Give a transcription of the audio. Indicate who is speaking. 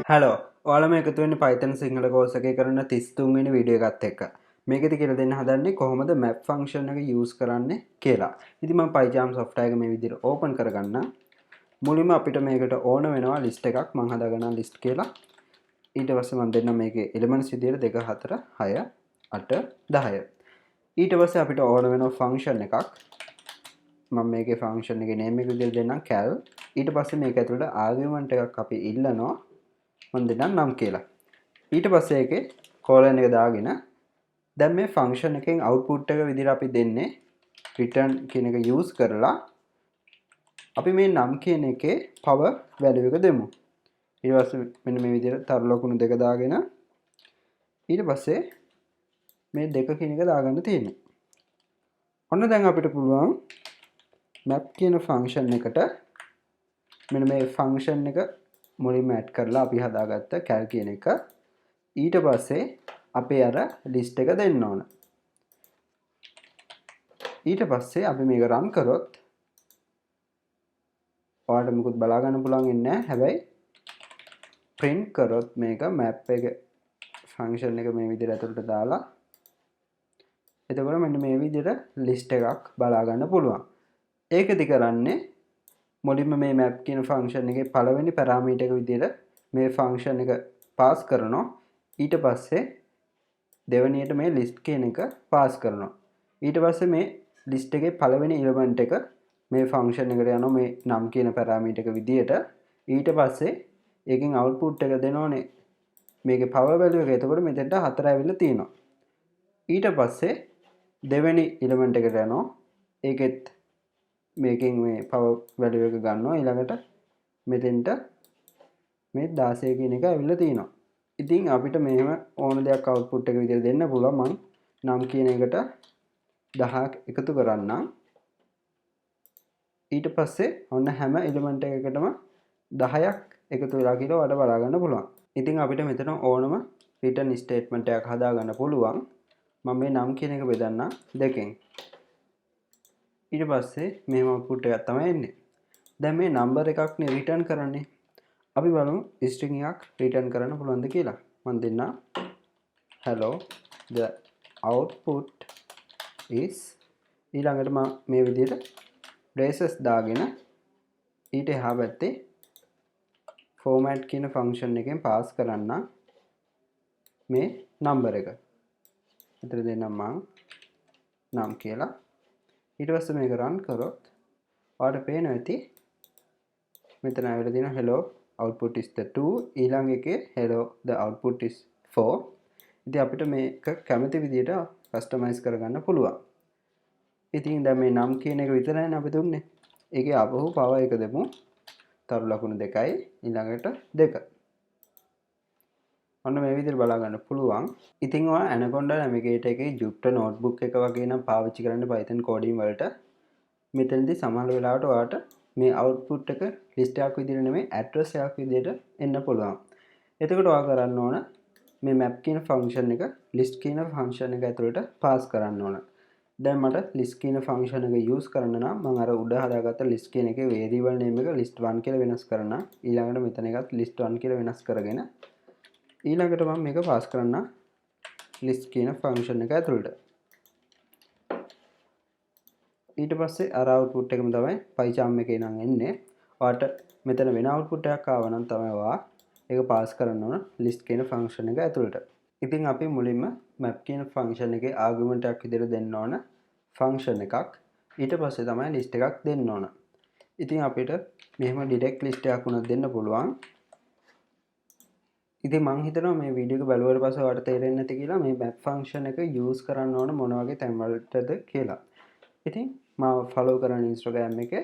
Speaker 1: Hello ඔයාලම එකතු වෙන්නේ Python සිංහල කෝස් එකේ කරන 33 වෙනි වීඩියෝ එකත් එක්ක. මේකෙදි කියලා දෙන්න හදන්නේ කොහොමද map function එක use කරන්නේ කියලා. ඉතින් මම PyCharm software එක මේ විදිහට open කරගන්න. මුලින්ම අපිට මේකට ඕන වෙනවා list එකක්. මම හදාගන්නවා list කියලා. ඊට පස්සේ මම දෙන්නම් මේකේ elements විදිහට 2 4 6 8 10. ඊට පස්සේ අපිට ඕන වෙනවා function එකක්. මම මේකේ function එකේ name එක විදිහට දෙන්නම් cal. ඊට පස්සේ මේක ඇතුළට argument එකක් අපි ඉල්ලනවා. මම දෙන්නම් නම් කියලා. ඊට පස්සේ ඒකේ colon එක දාගෙන දැන් මේ function එකෙන් output එක විදිහට අපි දෙන්නේ return කියන එක use කරලා අපි මේ නම් කියන එකේ power value එක දෙමු. ඊට පස්සේ මෙන්න මේ විදිහට තරු ලකුණු දෙක දාගෙන ඊට පස්සේ මේ දෙක කියන එක දාගන්න තියෙන්නේ. ඔන්න දැන් අපිට පුළුවන් map කියන function එකට මෙන්න මේ function එක මුලින්ම add කරලා අපි හදාගත්ත cal කියන එක ඊට පස්සේ අපි අර list එක දෙන්න ඕන. ඊට පස්සේ අපි මේක run කරොත් ඔයාලට මුකුත් බලා ගන්න පුළුවන් වෙන්නේ නැහැ. හැබැයි print කරොත් මේක map එක function එක මේ විදිහට ඇතුළට දාලා එතකොට මෙන්න මේ විදිහට list එකක් බලා ගන්න පුළුවන්. ඒකෙදි කරන්නේ මුලින්ම මේ map කියන function එකේ පළවෙනි parameter එක විදිහට මේ function එක pass කරනවා. ඊට පස්සේ දෙවෙනියට මේ list කියන එක pass කරනවා. ඊට පස්සේ මේ list එකේ පළවෙනි element එක මේ function එකට යනවා මේ නම් කියන parameter එක විදිහට. ඊට පස්සේ ඒකෙන් output එක දෙනෝනේ මේකේ power value එක. එතකොට මෙතෙන්ට 4 ඇවිල්ලා තියෙනවා. ඊට පස්සේ දෙවෙනි element එකට යනවා. ඒකෙත් මේකෙන් මේ power value එක ගන්නවා. ඊළඟට මෙතෙන්ට මේ 16 කියන එක ඇවිල්ලා තියෙනවා. ඉතින් අපිට මෙහෙම ඕන දෙයක් output එක විදිහට දෙන්න පුළුවන්. මම නම් කියන එකට 10ක් එකතු කරන්නම්. ඊට පස්සේ ඔන්න හැම element එකකටම 10ක් එකතු වෙලා කියලා ඔයාලට බලා ගන්න පුළුවන්. ඉතින් අපිට මෙතන ඕනම return statement එකක් හදා ගන්න පුළුවන්. මම මේ නම් කියන එක බෙදන්නම් දෙකෙන්. ඊට පස්සේ මෙහෙම output එකක් තමයි එන්නේ. දැන් මේ number එකක් නේ return කරන්නේ. අපි බලමු string එකක් return කරන්න පුළුවන්ද කියලා. මම දෙන්නම් hello the output is ඊළඟට මම මේ විදිහට braces දාගෙන ඊට එහා පැත්තේ format කියන function එකෙන් pass කරන්න මේ number එක. මෙතන දෙන්නම් මම නම් කියලා. ඊට පස්සේ මේක run කරොත් ඔයාලට පේනවා ඇති මෙතන ආවිලා තියෙනවා hello output is the 2 ඊළඟ එකේ hello the output is 4. ඉතින් අපිට මේක කැමති විදිහට කස්ටමයිස් කරගන්න පුළුවන්. ඉතින් දැන් මේ නම් කියන එක විතරයිනේ අපි දුන්නේ. ඒකේ ආපහු power එක දෙමු. තරු ලකුණු 2යි ඊළඟට 2. ඔන්න මේ විදිහට බලා ගන්න පුළුවන්. ඉතින් ඔයා Anaconda Navigator එකේ Jupyter notebook එක වගේ නම් පාවිච්චි කරන්න Python coding වලට මෙතනදී සමහර වෙලාවට ඔයාට මේ output එක list එකක් විදිහට නෙමෙයි address එකක් විදිහට එන්න පුළුවන්. එතකොට ඔයා කරන්න ඕන මේ map කියන function එක list කියන function එක ඇතුළට pass කරන්න ඕන. දැන් මට list කියන function එක use කරන්න නම් මම අර උඩ හදාගත්ත list කියන එකේ variable name එක list 1 කියලා වෙනස් කරනවා. ඊළඟට මෙතන එකත් list 1 කියලා වෙනස් කරගෙන ඊළඟට මම මේක pass කරන්න list කියන function එක ඇතුළට. ඊට පස්සේ අර output එකම තමයි PyCharm එකේ නම් එන්නේ. ඔයාට මෙතන වෙන output එකක් ආව නම් තමයි ඔයා ඒක pass කරන්න ඕන list කියන function එක ඇතුළට. ඉතින් අපි මුලින්ම map කියන function එකේ argument එකක් විදිහට දෙන්න ඕන function එකක්. ඊට පස්සේ තමයි list එකක් දෙන්න ඕන. ඉතින් අපිට මෙහෙම direct list එකක් උනත් දෙන්න පුළුවන්. ඉතින් මම හිතනවා මේ වීඩියෝ එක බලුවාට පස්සේ ඔයාලට තේරෙන්නේ නැති කියලා මේ map function එක use කරන්න ඕන මොන වගේ තැන් වලටද කියලා. ඉතින් මාව follow කරන්න Instagram එකේ